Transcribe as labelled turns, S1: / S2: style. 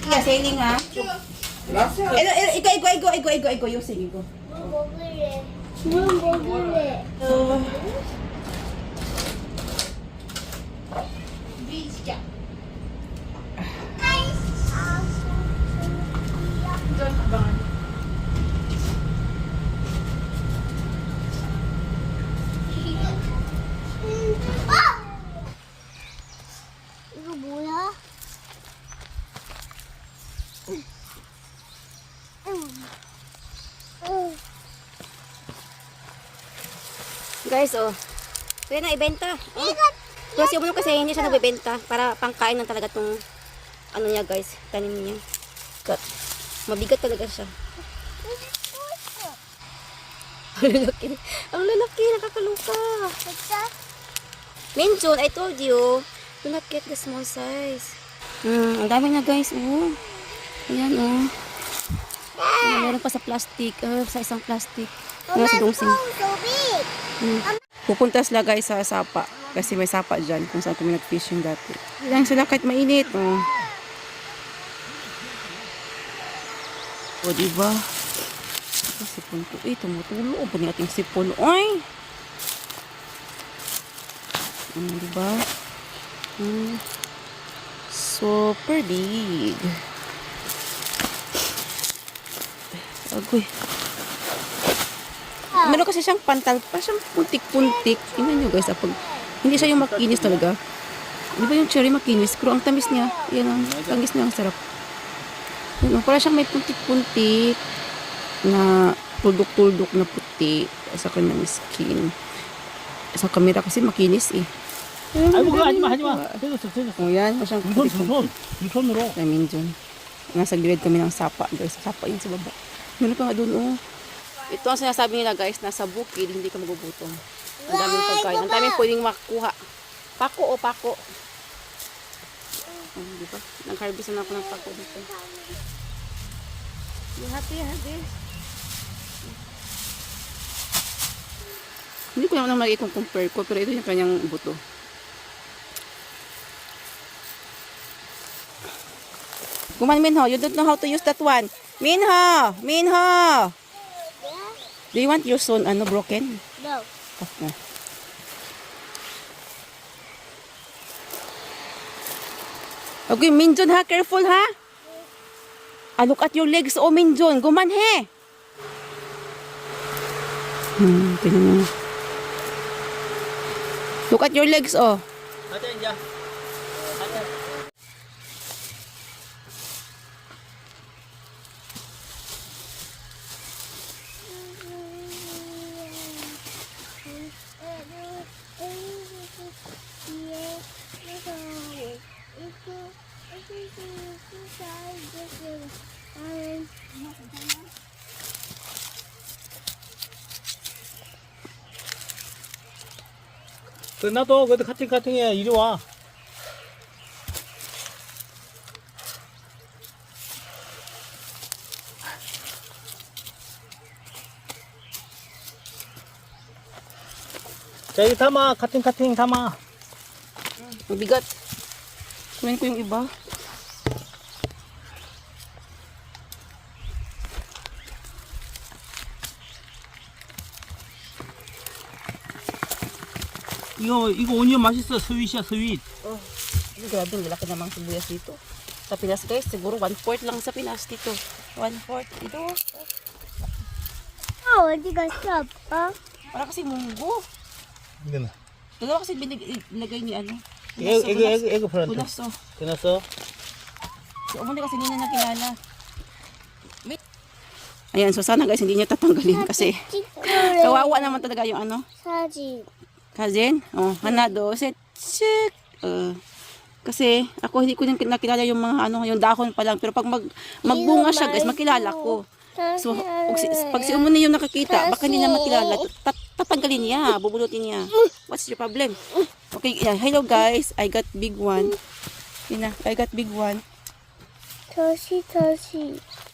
S1: Yeah, sailing ha. Igo, using igo.
S2: 이거 뭐야?
S3: Guys, oh. Kaya na ibenta. Oh. Plus yung kasi hindi siya nagbebenta para pangkain lang talaga tong ano niya, guys, tanim niya. Cut. Mabigat talaga siya. Ang lalaki. Ang lalaki, nakakaluka. Minchon, I told you, do not get the small size. Ang dami na, guys, oh. Ayan, oh. Meron pa sa plastic, sa isang plastic. Ano si Dungsing?
S2: So big.
S1: Pupunta sila guys sa sapa. Kasi may sapa dyan kung saan kami nag-fishing dati. Lang sila kahit mainit. Oh. O diba? Sipon ko. Tumutulo. O ba ni ating sipon? Oy! Diba? Super big. Agoy. Meron kasi siyang pantal pa, siyang puntik-puntik. Tingnan nyo guys, pag hindi siya yung makinis talaga. Di ba yung cherry makinis? Pero ang tamis niya, yan ang tamis niya, ang sarap. Yun, para siyang may puntik-puntik na tuldok-tuldok na puti sa kanyang skin. Sa camera kasi makinis eh.
S4: 아이고 그거 하지마
S1: O yan, siyang putik-puntik.
S4: 이 손으로
S1: Namin dyan. Nasa gilid kami ng sapa guys. Sapa yun sa baba. Meron pa nga doon oh. Ito ang sinasabi nila guys, nasa bukid, hindi ka magugutom. Ang daming pagkain. Ang daming pwedeng makuha. Pako o pako. Di ba? Nag-harvest na ako ng pako dito. You happy, happy? Hindi ko naman mag-compare ko, pero ito yung kanyang buto. Kuman Minho, you don't know how to use that one. Minho! Minho! Do you want your son broken?
S2: No.
S1: Okay. Okay, Minjon ha, careful ha. Look at your legs, oh Minjon, gumanhe. Tingnan mo. Look at your legs, oh.
S4: 가자 이제 가자 나도 그래도 카팅해 이리 와 자, 여기 담아. 카팅 담아.
S1: Mabigat. Kunin ko yung iba.
S4: 이거 오니언 맛있어. 스윗이야, 스윗.
S1: Grabe, lalaki namang sibuyas dito. Sa Pinas guys, siguro 1/4 lang sa Pinas dito. 1/4 dito.
S2: 어디 갔어, 아빠?
S1: Para kasi munggo.
S4: 이거는.
S1: Dalawa kasi binigay ni ano.
S4: 에그 프란트.
S1: Punaso.
S4: 끝났어?
S1: So, umundi kasi hindi niya nakilala. Wait. Ayan, so sana guys, hindi niya tatanggalin kasi kawawa naman talaga yung ano.
S2: 사진.
S1: Cousin? Oh, hanado. Set, check. Kasi ako hindi ko din nakilala yung mga ano, yung dahon pa lang. Pero pag magbunga siya guys, makilala ko. So, pag si Umuni yung nakakita, baka hindi niya makilala. Tatanggalin niya, bubulutin niya. What's your problem? Okay, yeah, hello guys. I got big one. Yun na, I got big one.
S2: 다시.